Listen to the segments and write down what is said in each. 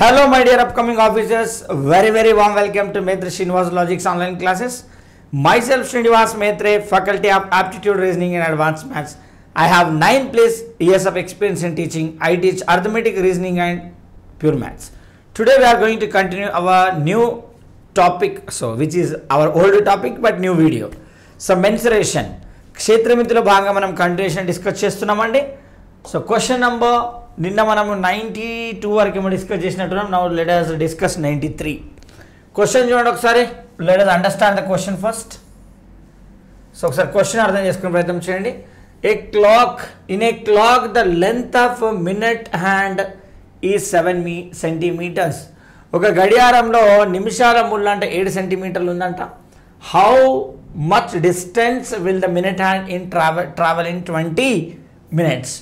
Hello my dear upcoming officers, very warm welcome to Maitre Srinivas Logics online classes. Myself Srinivas Maitre, Faculty of Aptitude Reasoning and Advanced Maths. I have 9 plus years of experience in teaching. I teach arithmetic, reasoning and pure maths. Today we are going to continue our new topic, which is our old topic but new video. So mensuration. క్షేత్రమితిలో భాగంగా మనం continuation discuss చేస్తున్నామండి. So question number నిన్న మనము 92 వరకు discuss చేసినట్టున్నాం. Now let us discuss 93. Question చూడండి ఒకసారి. Let us understand the question first. So ఒకసారి క్వశ్చన్ అర్థం చేసుకునే ప్రయత్నం చేయండి. In a clock the length of minute hand ఈ 7 సెంటీమీటర్స్. ఒక గడియారంలో నిమిషాల ముళ్ళు అంటే 7 సెంటీమీటర్లు ఉందంట. How much distance will the minute hand in travel in 20 minutes?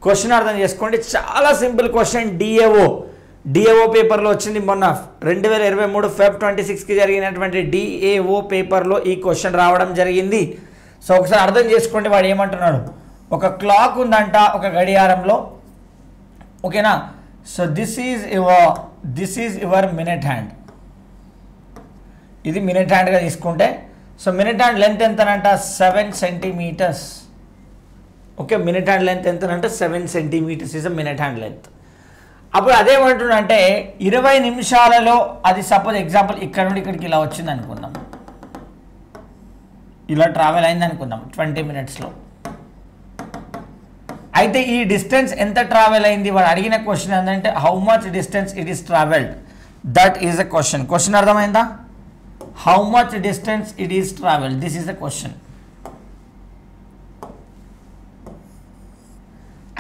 Question అర్థం చేసుకోండి. చాలా సింపుల్ క్వశ్చన్. డిఏఓ పేపర్లో వచ్చింది. మొన్న 2023 Feb 26కి జరిగినటువంటి డిఏఓ పేపర్లో ఈ క్వశ్చన్ రావడం జరిగింది. సో ఒకసారి అర్థం చేసుకోండి. వాడు ఏమంటున్నాడు, ఒక క్లాక్ ఉందంట ఒక గడియారంలో, ఓకేనా. So this is your minute hand. ఇది మినిట్ హ్యాండ్గా తీసుకుంటే, సో మినిట్ హ్యాండ్ లెంత్ ఎంతనంట 7 centimetres. Okay, minute hand length ఎంతనంటే 7 centimetres is a minute hand length. అప్పుడు అదేమంటుండంటే 20 నిమిషాలలో అది సపోజ్ ఎగ్జాంపుల్ ఇక్కడ నుండి ఇక్కడికి ఇలా వచ్చింది అనుకుందాం, ఇలా ట్రావెల్ అయింది అనుకుందాం 20 minutesలో. అయితే ఈ డిస్టెన్స్ ఎంత ట్రావెల్ అయింది, వాడు అడిగిన క్వశ్చన్ ఏంటంటే how much distance it is travelled. That is a question. Question అర్థమైందా? How much distance it is travelled, this is the question.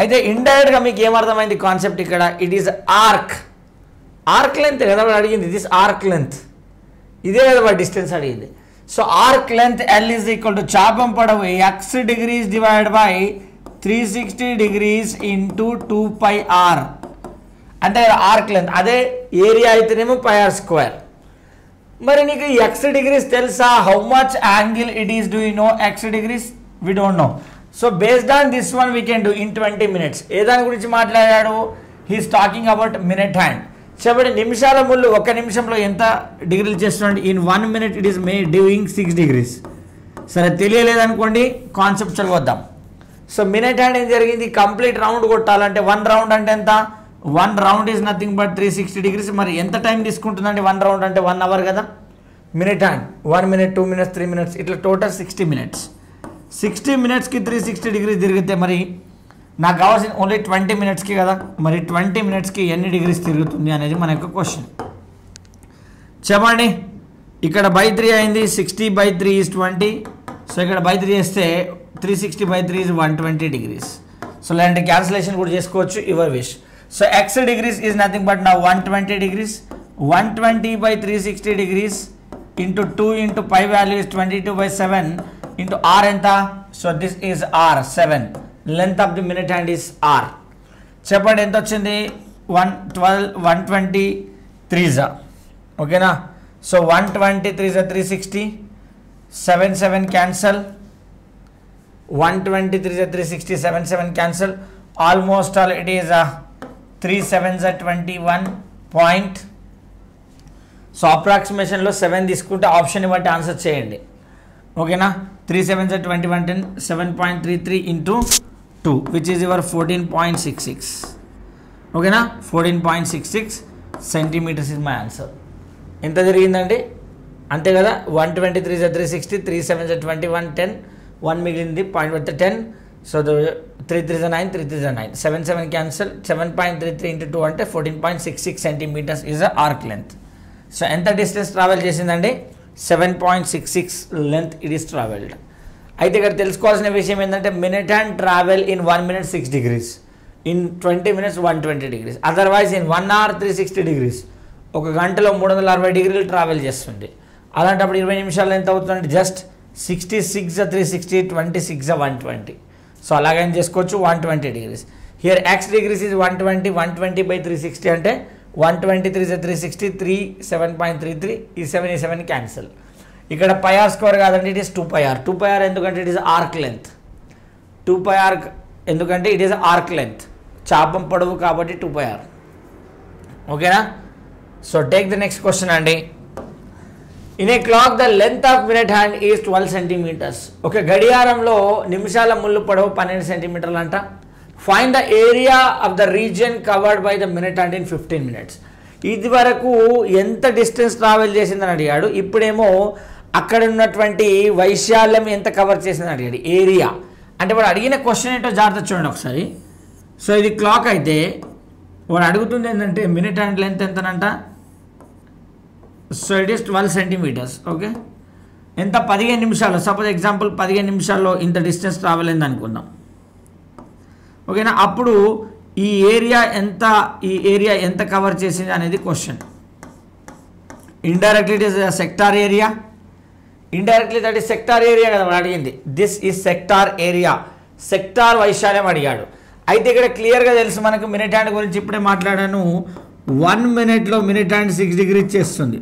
అయితే ఇండైరెక్ట్గా మీకు ఏమర్థమైంది కాన్సెప్ట్ ఇక్కడ? ఇట్ ఈస్ ఆర్క్ లెంత్ కదా వాడు అడిగింది. దిస్ ఆర్క్ లెంత్, ఇదే కదా వాడు డిస్టెన్స్ అడిగింది. So arc length L is equal to చాపం పొడవు x degrees divide by 360 degrees into 2πr అంటే ఆర్క్ లెంత్. అదే ఏరియా అయితేనేమో πr². మరి నీకు x degrees తెలుసా? How much angle it is, do you know x degrees? We don't know. So based on this one we can do in 20 minutes. ఏ దాని గురించి మాట్లాడాడు? He's talking about minute hand. చెప్పండి, నిమిషాల ముళ్ళు 1 నిమిషంలో ఎంత డిగ్రీలు చేస్తున్నాడు? In 1 minute it is doing 6 degrees. సరే, తెలియలేదనుకోండి, కాన్సెప్చువల్ వద్దాం. సో మినిట్ హ్యాండ్ ఏం జరిగింది, కంప్లీట్ రౌండ్ కొట్టాలంటే 1 రౌండ్ అంటే ఎంత? 1 round is nothing but 360 degrees. మరి ఎంత టైం తీసుకుంటుందండి 1 రౌండ్ అంటే? 1 hour కదా. Minute hand 1 minute, 2 minutes, 3 minutes, ఇట్లా టోటల్ 60 minutes. 60 minutesకి 360 degrees తిరిగితే మరి నాకు కావాల్సిన ఓన్లీ 20 minutesకి కదా. మరి 20 minutesకి ఎన్ని డిగ్రీస్ తిరుగుతుంది అనేది మన యొక్క క్వశ్చన్. చెప్పండి, ఇక్కడ బై 3 అయింది. 60/3 ఈజ్ 20. సో ఇక్కడ బై 3 చేస్తే 360/3 ఈజ్ 120 degrees. సో ఇలాంటి క్యాన్సిలేషన్ కూడా చేసుకోవచ్చు, your wish. So x degrees is nothing but నా 120 degrees. 120/360 degrees into 2 into pi value is 22/7 into r ఎంత? So this is r 7. Length of the minute hand is r. చెప్పండి ఎంత వచ్చింది? 123 ఓకేనా. So 123 360, 7 cancel. 123 360, 7 cancel. Almost all it is 3 7s 21 point. So అప్రాక్సిమేషన్లో 7 తీసుకుంటే option బట్టి answer చేయండి, ఓకేనా. 3 7s 21 10, 7.33 into 2 which is your 14.66, ఓకేనా. 14.66 సెంటీమీటర్స్ ఇస్ మై ఆన్సర్. ఎంత జరిగిందండి? అంతే కదా. 123 360, 3 7s 21 10, 1 మిగిలింది పాయింట్ పెడితే 10. So 3 3 9, 3 3 9, 7 cancel. 7.33 ఇంటూ 2 అంటే 14.66 centimetres is a arc length. So ఎంత డిస్టెన్స్ ట్రావెల్ చేసిందండి? 7.66 లెంత్ ఇట్ ఈస్ ట్రావెల్డ్. అయితే ఇక్కడ తెలుసుకోవాల్సిన విషయం ఏంటంటే minute hand travel in 1 minute 6 degrees, in 20 minutes 120 degrees, otherwise in 1 hour 360 degrees. ఒక గంటలో 360 degrees ట్రావెల్ చేస్తుంది. అలాంటప్పుడు 20 నిమిషాలు ఎంత అవుతుందంటే జస్ట్ 66 360, 26 120. సో అలాగైనా చేసుకోవచ్చు 120 degrees. Here x degrees is 120. 120/360 అంటే 123 360, 3 7.33, ఈ 7 క్యాన్సల్. ఇక్కడ πr² కాదండి, ఇట్ ఈస్ 2πr. 2πr ఎందుకంటే it is arc length. 2πr ఎందుకంటే ఇట్ ఈస్ ఆర్క్ లెంత్, చాపం పొడవు కాబట్టి 2πr. ఓకేనా. So take the next question అండి. In a clock the length of minute hand is 12 centimetres. ఒక గడియారంలో నిమిషాల ముళ్ళు పొడవు 12 సెంటీమీటర్లు అంట. Find the area of the region covered by the minute hand in 15 minutes. ఇది వరకు ఎంత డిస్టెన్స్ ట్రావెల్ చేసిందని అడిగాడు. ఇప్పుడేమో అక్కడ ఉన్నటువంటి వైశాల్యం ఎంత కవర్ చేసిందని అడిగాడు, ఏరియా. అంటే వాడు అడిగిన క్వశ్చన్ ఏంటో జాగ్రత్త చూడండి ఒకసారి. సో ఇది క్లాక్ అయితే వాడు అడుగుతుంది ఏంటంటే మినిట్ హ్యాండ్ లెంత్ ఎంతనంట. So it is 12 centimetres. Okay, ఎంత 15 నిమిషాలు. సపోజ్ ఎగ్జాంపుల్ 15 నిమిషాల్లో ఇంత డిస్టెన్స్ ట్రావెల్ అయింది అనుకుందాం. ఓకేనా, అప్పుడు ఈ ఏరియా ఎంత కవర్ చేసింది అనేది question. Indirectly it is sector area. Indirectly that is sector area కదా వాడు అడిగింది. This is sector area. Sector వైశాల్యం అడిగాడు. అయితే ఇక్కడ క్లియర్గా తెలుసు మనకు మినిట్ హ్యాండ్ గురించి ఇప్పుడే మాట్లాడాను. 1 minute మినిట్ హ్యాండ్ 6 degrees చేస్తుంది.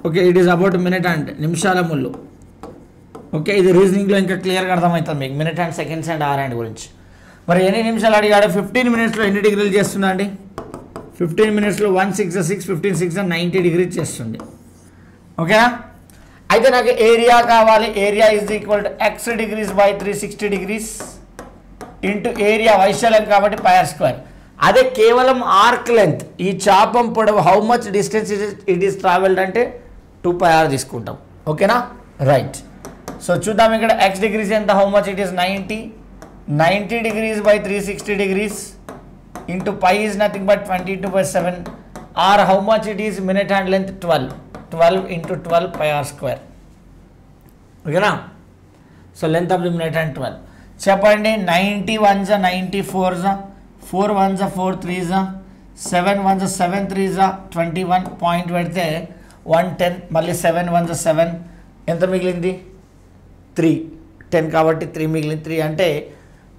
Okay, it is about minute hand, నిమిషాల ముళ్ళు. ఓకే, ఇది రీజనింగ్లో ఇంకా క్లియర్గా అర్థమవుతుంది మీకు minute hand, seconds and hour hand గురించి. మరి ఎన్ని నిమిషాలు అడిగాడు? 15 minutes ఎన్ని డిగ్రీలు చేస్తుందా అండి? 15 minutes 1 6 6 15 6 90 degrees చేస్తుంది. ఓకేనా, అయితే నాకు ఏరియా కావాలి. Area is equal to x degrees by 360 degrees into area వైశాల్యం కాబట్టి πr². అదే కేవలం ఆర్క్ లెంత్, ఈ చాపం పొడవు how much distance it is travelled అంటే 2πr తీసుకుంటాం. ఓకేనా, రైట్. సో చూద్దాం ఇక్కడ x degrees ఎంత, how much it is 90 degrees by 360 degrees into pi is nothing but 22/7, or how much it is minute hand length 12 into 12 πr². ఓకేనా, so length of the minute hand 12. చెప్పండి, 90 1s 90 4s 4 1s 4 3s 7 1s 7 3s 21 point పెడితే 110, మళ్ళీ 7 1s 7, ఎంత మిగిలింది 3, 10 కాబట్టి 3 మిగిలింది. 3 అంటే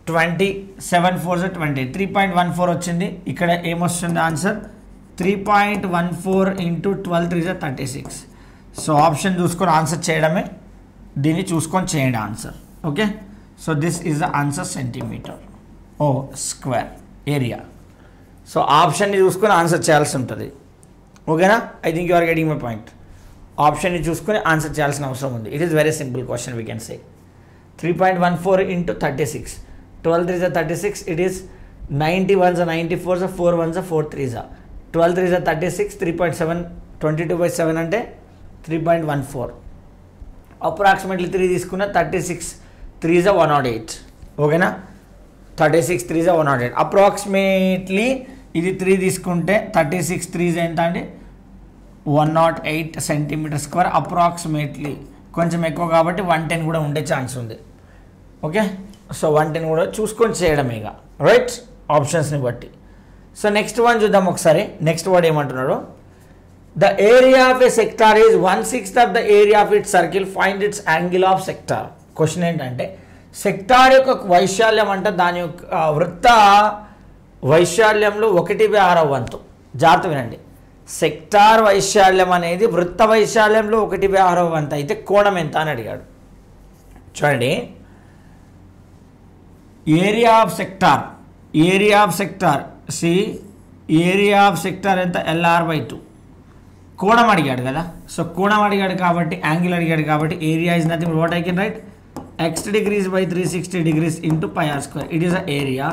20, 7 4s 20, 3.14 వచ్చింది. ఇక్కడ ఏమొస్తుంది answer? 3.14 into 12 3s 36. So option చూసుకొని ఆన్సర్ చేయడమే, దీన్ని చూసుకొని చేయండి answer. Okay, so this is the answer centimetre ఓ స్క్వేర్ ఏరియా. సో ఆప్షన్ని చూసుకొని ఆన్సర్ చేయాల్సి ఉంటుంది. ఓకేనా, I think you are getting my point. ఆప్షన్ని చూసుకొని ఆన్సర్ చేయాల్సిన అవసరం ఉంది. It is very simple question, we can say 3.14 into 36, 12 3s 36, it is 90 1s 94s 4 1s 4 3s 12 3s 36, 3.7 22/7 అంటే 3.14. అప్రాక్సిమేట్లీ 3 తీసుకున్న 36 3s 108. ఓకేనా, 36 3s 108. అప్రాక్సిమేట్లీ ఇది 3 తీసుకుంటే 36 3s ఎంత అండి? 108 cm². అప్రాక్సిమేట్లీ కొంచెం ఎక్కువ కాబట్టి 110 కూడా ఉండే ఛాన్స్ ఉంది. ఓకే, సో 110 కూడా చూసుకొని చేయడం ఇక, రైట్, ఆప్షన్స్ని బట్టి. సో నెక్స్ట్ వన్ చూద్దాం ఒకసారి. నెక్స్ట్ వర్డ్ ఏమంటున్నాడు? The area of A sector is 1/6 of the area of it's circle, find its angle of sector. Question ఏంటంటే సెక్టార్ యొక్క వైశాల్యం అంటే దాని యొక్క వృత్త వైశాల్యంలో 1/6వ వంతు. జాగ్రత్త వినండి, సెక్టార్ వైశాల్యం అనేది వృత్త వైశాల్యంలో 1/6వ వంతు అయితే కోణం ఎంత అని అడిగాడు. చూడండి, area of sector area of sector ఎంత? LR/2. కోణం అడిగాడు కదా, సో కోణం అడిగాడు కాబట్టి యాంగిల్ అడిగాడు కాబట్టి area is nothing what I can write x degrees by 360 degrees into πr². It is the area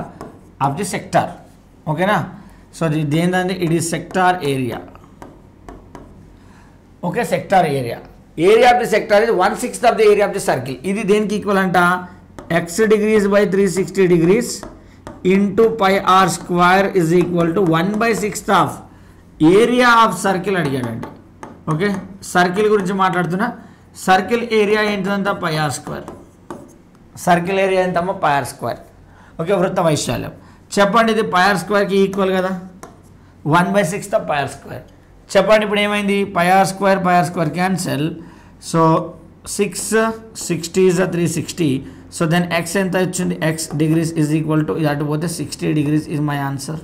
of the sector. ఓకేనా, సో దేనిదండి? It is sector area. Okay, sector area of the sector is 1/6 of the area of the circle. ఇది దేనికి equal అంట? x degrees by 360 degrees into πr² is equal to 1/6 of area of circle అడిగాడండి. Okay, circle గురించి మాట్లాడుతున్నా. Circle area ఏంటంతా? πr². Circle area ఎంతమ్మా? πr². Okay, వృత్త వైశాల్యం చెప్పండి. ఇది πr²కి ఈక్వల్ కదా, 1/6 ఆఫ్ πr². చెప్పండి ఇప్పుడు ఏమైంది? πr² cancel. So 6 60 is 360. So then x ఎంత వచ్చింది? x degrees is equal to ఇది అటు పోతే 60 degrees is my answer.